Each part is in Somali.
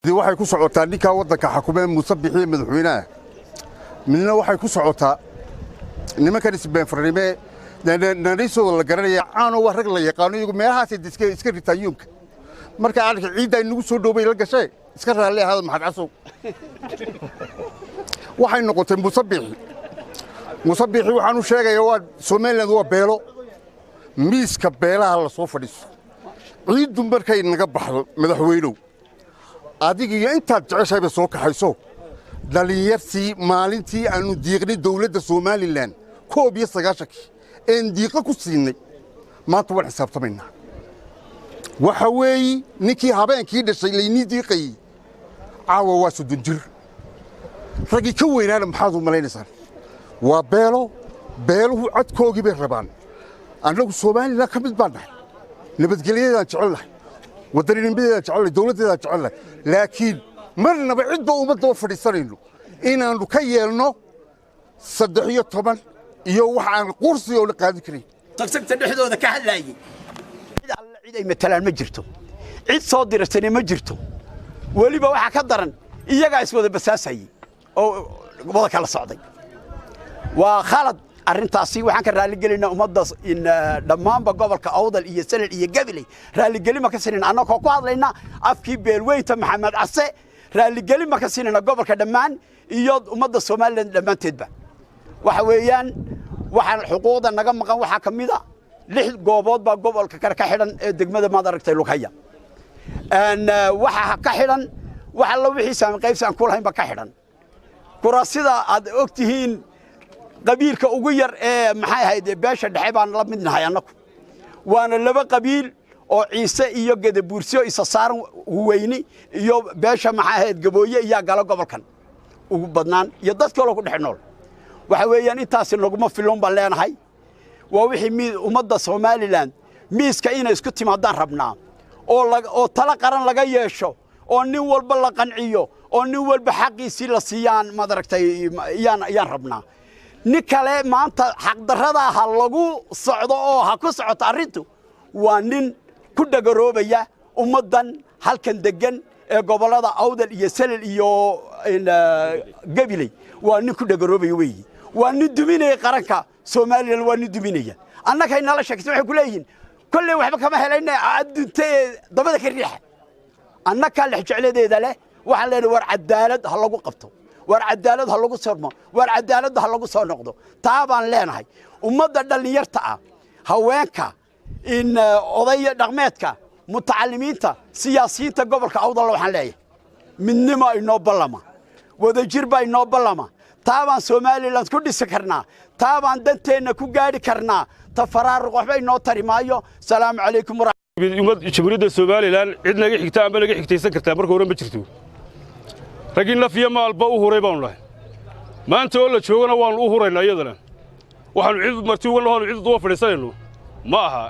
waxay ku socotaa ninka wadanka xakuumada Muuse Biixi madaxweynaha midna waxay ku socotaa nimankan isbeen farnime nariisooda la garanaya aanu wax rag la yaqaano iyagu meelahaas iska ritayuunka marka aan ciidan nagu soo dhoobay la gashay iska raali ahaad maxad casow waxay noqotay Muuse Biixi waxaan u sheegayaa waa Soomaaliland waa beelo miiska beelaha la soo fadhiiso ciidu markay naga baxdo madaxweynuhu adiga iyo intaad jeceshahay soo kaxayso dhalinyartii maalintii aanu diiqnay dawladda Soomaaliland 19 een diiqa ku siinay maanta waan xisaabtamaynaa waxa weey ninkii habeenkii dhashay leeyni diiqay caawa waa 30 jir ragi ka weynaana maxaad u malaynaysaa waa beeluhu codkoogii bay rabaan annagu Soomaaliland ka mid baan nahay nabadgelyada jecelahay wadanimadeda jecelahay dawladda jecelahay laakiin marnaba cidba uma daba fadhiisanayno inaanu ka yeelno 13 iyo waxaan qursi oo la qaadi karin tagtagta dhexdooda ka hadlayay cid alla cid ay matalaan ma jirto cid soo dirasana ma jirto waliba waxa ka daran iyaga iswada basaasay oo wada kala socday waa khalad arrintaasi waxaan ka raali gelinaa ummadda in dhamaanba gobolka Awdal iyo Salal iyo Gabiley raali gelima ka sinina annagoo ku hadlayna afkii beelweynta Maxamed Case raali gelima ka sinina gobolka dhamaan iyo ummadda Soomaaliland dhamaanteedba waxa weeyaan waxaan xuquuqda naga maqan waxa kamida 6 goobood baa gobolka ka xidhan ee degmada maad aragtay Lugaya waxa ka xidhan waxa la wixii saamay qaybsan ku lahayn ba ka xidhan kuraasida aad ogtihiin qabiilka ugu yar ee maxay ahayd beesha dhexe baan la midnahay annagu waana laba qabiil oo Ciise iyo Gadabuursiyo isa saaran weyni iyo beesha maxay ahayd Gabooye iyo gala gobolkan ugu badnaan iyo dadka loo ku dhex nool waxa weeyaan intaas laguma filan baan leenahay waa wixii ummadda Soomaaliland miiska inay isku timaadaan rabnaa oo tala qaran laga yeesho oo nin walba la qanciyo oo nin walba xaqiisi la siiyaan madaragtay yaan rabnaa nikale maanta xaq darrada ha lagu socdo oo ha ku socoto arintu waa nin ku dhagaroobaya ummadan halkan degan ee gobolada Awdal iyo Salal iyo Gabiley waa nin ku dhagaroobay weeyi waa nin duminay qaranka Soomaaliland waa nin duminaya annaka inala sheegtay waxay ku leeyihiin kulli waxba kama helayna adduuntay dabada ka riix annaka la jecladeeda leh waxa leeyahay war cadaalad ha lagu qabto war cadaalad ha lagu sormo war cadaalad ha lagu soo noqdo taabaan leenahay ummadda dhalinyarta ah haweenka in oday dhaqameedka mutacallimiinta siyaasiyiinta gobolka Awdal waxaan leeyahay midnimo inoo ballama wadajir baa inoo ballama taabaan Soomaaliland ku dhisi karnaa taabaan danteena ku gaari karnaa tafaraaruq waxba inoo tari maayo salaamu calaykum jamhuuriyadda Soomaaliland cid naga xigta ama naga xigtaysan kartaa marka hore ma jirto ragin lafiya maalba u huray baan lahay maanta oo la joogana waan u huraynaa iyadana waxaanu cid marti uga lahayn cid doo fadhiisanayno ma aha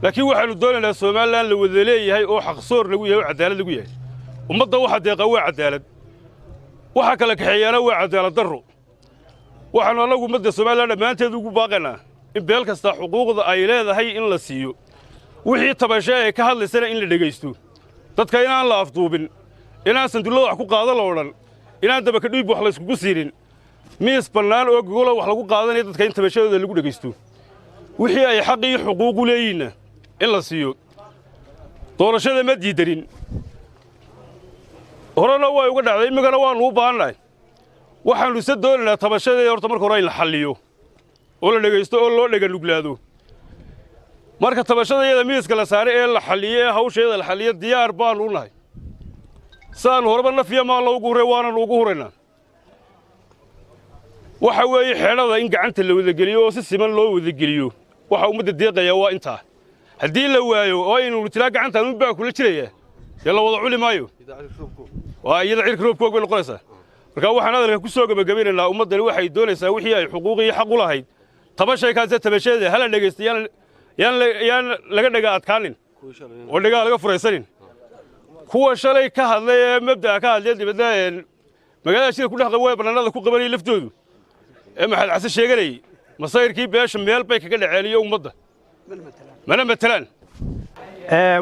laakiin waxaanu doonaynaa Soomaaliland la wada leeyahay oo xaq soor lagu yahay cadaalad lagu yahay ummadda waxa deeqa waa cadaalad waxa kala kaxeeyana waa cadaalad darro waxaanu anagu ummadda Soomaaliland dhamaanteed ugu baaqaynaa in beel kasta xuquuqda ay leedahay in la siiyo wixii tabashay ay ka hadlaysana in la dhageysto dadka inaan la afduubin inaan sanduullada wax ku qaado la odhan inaan daba ka dhiib wax la isku siinin miis bannaan oo gogol wax lagu qaadanayo dadka inta tabashadooda lagu dhageysto wixii ay xaq iyo xuquuq u leeyihiin in la siiyo doorashada ma diidarin horena way uga dhacday imigana waan u baahanahay waxaanu isa doonaynaa tabashada horta marka hore in la xalliyo oo la dhageysto oo loo dhaga nuglaado marka tabashada iyada miiska la saaray ee la xalliyo ee hawsheeda la xalliyo diyaar baan u nahay saan horba nafiya ma loogu huray waana loogu hurayna waxa weeye xeelada in gacanta la wada geliyo oo si siman loo wada geliyo waxa ummadda deeqaya waa inta hadii la waayo oo inuu tilaa gacanta uu baa kula jiraya yalla wada culi maayo waa iyada cirka roobkooga bay noqonaysaa marka waxaan hadalka ku soo gabagabeynaa ummadani waxay doonaysaa wixii ay xuquuq iyo xaq u lahayd tabashay ka tabasheeda hala dhageystayaan yaan laga dhaga adkaanin oo dhaga laga furaysanin kuwa shalay ka hadlay mabda ka hadlay dibadda magaalada shir ku dhaxda way banaanada ku qabanay laftoodu maxad Case sheeganay masayrkii beesha meel bay kaga dhaceeliyo ummadda mana matalaan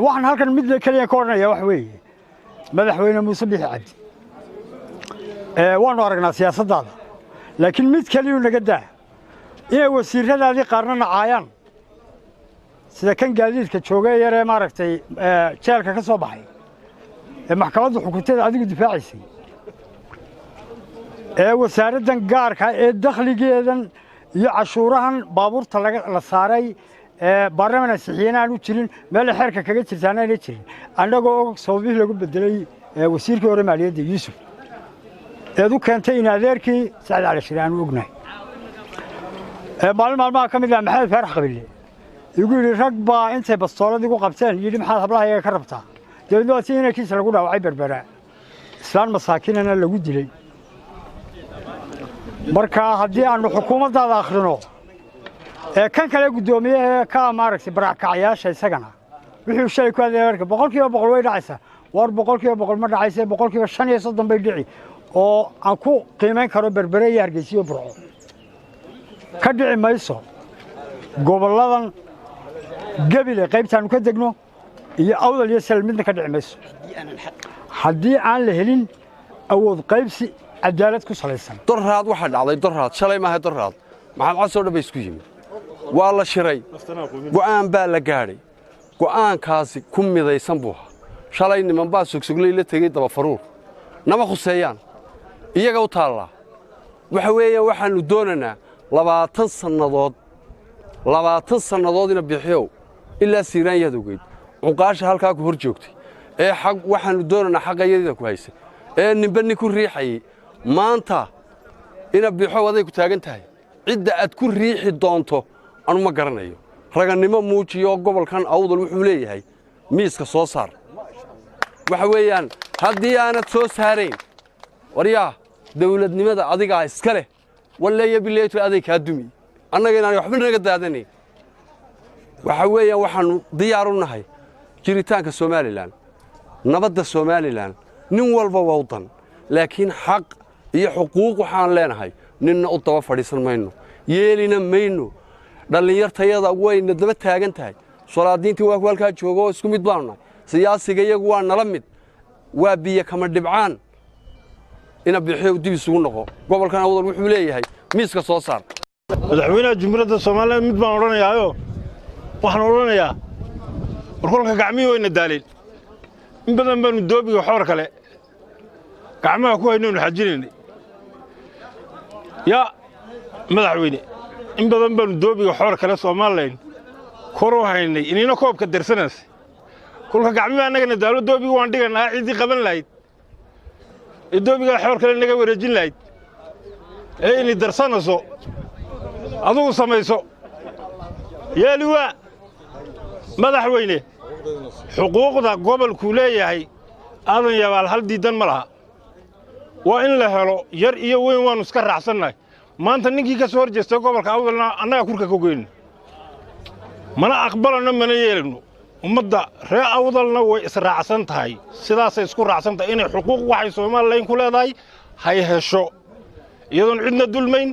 waxaan halkan mid kaliya ka oranayaa wax weeye madaxweyne muuse bixi cabdi waanu aragnaa siyaasaddaada laakiin mid kaliyuu naga daa inay wasiirradaadii qaarna nacaayaan sida kan gaadiidka jooga ee yaree maaragtay jeelka ka soo baxay ee maxkamadda xukunteeda adigu difaacaysay ee wasaaraddan gaarka ee dakhligeedan iyo cashuurahan baabuurta la saaray baarlaman ansixiyeen aan u jirin meel xeerka kaga jirtaan aanay jirin annagoo og sababihii lagu bedelay wasiirkii hore maaliyadda yuusuf eed u keentay in adeerkii sacid cali shire aanu ognahay maalin maalmaha ka mid ah maxamed faarax qabille igu yidhi rag baa intay bastoolad igu qabteen yidhi maxaad hablaha iyaga ka rabtaa dabeedna waa si inankiisa lagu dhaawacay berbera islaan masaakiinana lagu dilay marka haddii aanu xukuumaddaada akhrino kan kale guddoomiyaha ka maaragtay barakacayaasha isagana wixii shalay ku adeerka 100% way dhacaysaa war 100% ma dhacaysa 35 bay dhici oo aan ku qiimeyn karo berbere iyo hargeysa iyo burco ka dhici mayso goboladan gabile qaybtaan ka degno iyo awdal iyo salmidna ka dhici mayso haddii aan la helin awood qaybsi cadaalad ku salaysan dorraad waxa dhacday dorraad shalay ma aha dorraad maxamed casoo dhabay isku yimid waa la shiray go'aan baa la gaadhay go'aankaasi ku midaysan buu shalay niman baa sugsuglay la tagay daba faruur nama khuseeyaan iyaga u taala waxa weeyaan waxaanu doonaynaa 20 sannadood ina bixiyo ilaa siiraan yadogeed uqaasha halka ku hor joogtay ee xaq waxaanu doonaynaa xaqayada ku haysan ee ninba ku riixay maanta ina bixo waday ku taagan tahay cidda aad ku riixi doonto anu ma garanayo raganimo muujiyo gobolkan awdal wuxuu leeyahay miiska soo saar waxa weeyaan haddii aanad soo saarayn wariyaa dawladnimada adiga iska leh waleeya bileeto aday ka dumi annaga inaan waxba naga daadanay waxa weeyaan waxaanu diyaar u nahay jiritaanka Soomaaliland nabadda Soomaaliland nin walba waa wadan laakiin xaq iyo xuquuq waxaan leenahay ninna u daba fadhiisan mayno yeelina mayno dhalinyartayada wayna daba taagan tahay salaadiintii waa halka joogo isku mid baanu siyaasiga iyagu waa nala mid waa biyo kama dhibcaan ina bixiyo dib isugu noqo gobolkan awdal wuxuu leeyahay miiska soo saar madaxweynaha jumhuriyadda Soomaaliya mid baan oranayaayo waxaan oranayaa warkolka gacmihii wayna daaleen in badan baanu doobiga xoor kale gacmaha ku haynaynu xajinay ya madaxweyne in badan baanu doobiga xoor kale Soomaaliland koro haynay inina koobka darsanaas kulka gacmihi annagana daalo doobiga waan dhiganaa cidii qaban lahayd doobiga xoor kale naga wareejin lahayd in darsanaso adigu samayso yeeliwa madaxweyne xuquuqda gobolku leeyahay aadan yabaal hal diidan ma laha waa in la helo yar iyo weyn waanu iska raacsannahay maanta ninkii ka soo horjeestay gobolka awdalna annaga kurka ka goyn mana aqbalano mana yeelno ummadda ree awdalna way israacsan tahay sidaasay isku raacsan tahay inay xuquuq waxay Soomaaliland ku leedahay hay hesho iyadoon cidna dulmayn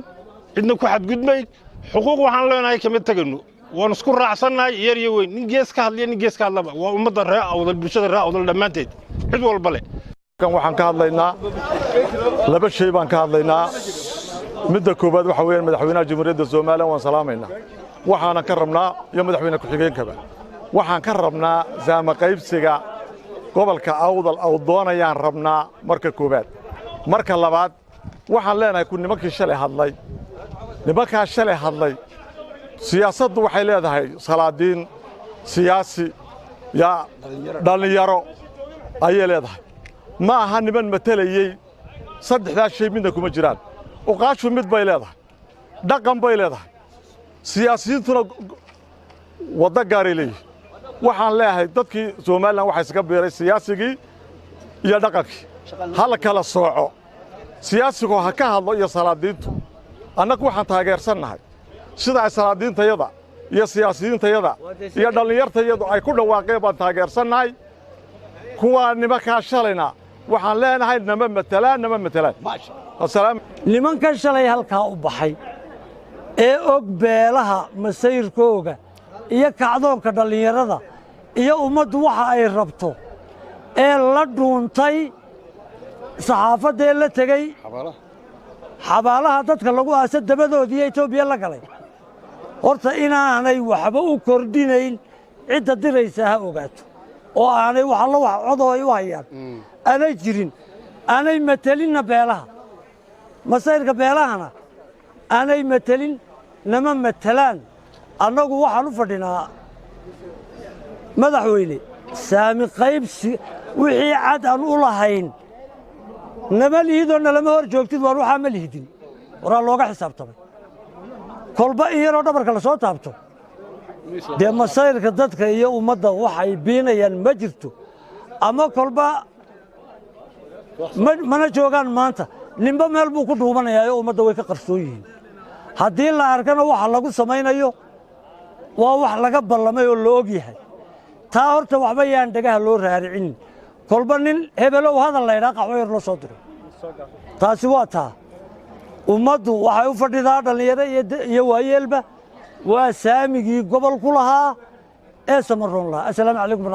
cidna ku xadgudbayn xuquuq waxaan leenahay kama tagano waan isku raacsannahay yar iyo weyn nin gees ka hadlaya nin gees ka hadlaba waa ummadda ree awdal bulshada ree awdal dhammaanteed cid walba leh kan waxaan ka hadlaynaa laba shay baan ka hadlaynaa midda koobaad waxa weeyaan madaxweynaha jamhuuriyadda Soomaaliya waan salaamaynaa waxaan ka rabnaa iyo madaxweynaha ku xigeenkaba waxaan ka rabnaa zaama qaybsiga gobolka awdal aw doonayaan rabnaa marka koobaad marka labaad waxaan leenahay ku nimankii shalay hadlay nimanka shalay hadlay siyaasaddu waxay leedahay salaadiin siyaasi ya dhalinyaro ayay leedahay ma aha niman matalayay saddexdaas shay midna kuma jiraan uqaashu mid bay leedahay dhaqan bay leedahay siyaasiyiintuna wada gaaray leeyihiin waxaan leeyahay dadkii Soomaaliland waxa iska beeray siyaasigii iyo dhaqankii hal kala sooco siyaasigu ha ka hadlo iyo salaadiintu annagu waxaan taageersannahay sida ay salaadiintayada iyo siyaasiyiintayada iyo dhalinyartayadu ay ku dhawaaqeen baan taageersannahay kuwa nimanka shalayna waxaan leenahay nama matalaan asalaam nimanka shalay halka u baxay ee og beelaha masayrkooga iyo kacdoonka dhalinyarada iyo ummaddu waxa ay rabto ee la dhuuntay saxaafaddee la tegey xabaalaha dadka lagu aasa dabadoodiiyo etoobiya la galay horta inaanay waxba u kordhinayn cidda diraysa ha ogaato oo aanay wax alla wax codoo ay u hayaan aanay jirin aanay matelinna beelaha masayrka beelahana aanay matelin nama matelaan annagu waxaan u fadhinaa madaxweyne saami qaybsi wixii cad aan u lahayn nama lihidoo nalama hor joogtid waan waxaa ma lihidin waraa looga xisaabtamay kolba in yaroo dhabarka la soo taabto dee masayrka dadka iyo ummadda waxay biinayaan ma jirto ama kolba mana joogaan maanta ninba meel buu ku dhuumanayaa oo ummadda way ka qarsoon yihiin haddii la arkana waxa lagu samaynayo waa wax laga ballamay oo la og yahay taa horta waxba yaan dhagaha loo raaricin kolba nin hebelow hadal laydhaa qaxwo yar loo soo diro taasi waa taa ummaddu waxay u fadhidaa dhallinyaro iyo waayeelba waa saamigii gobol ku lahaa ee samaroon lahaa assalaamu calaykum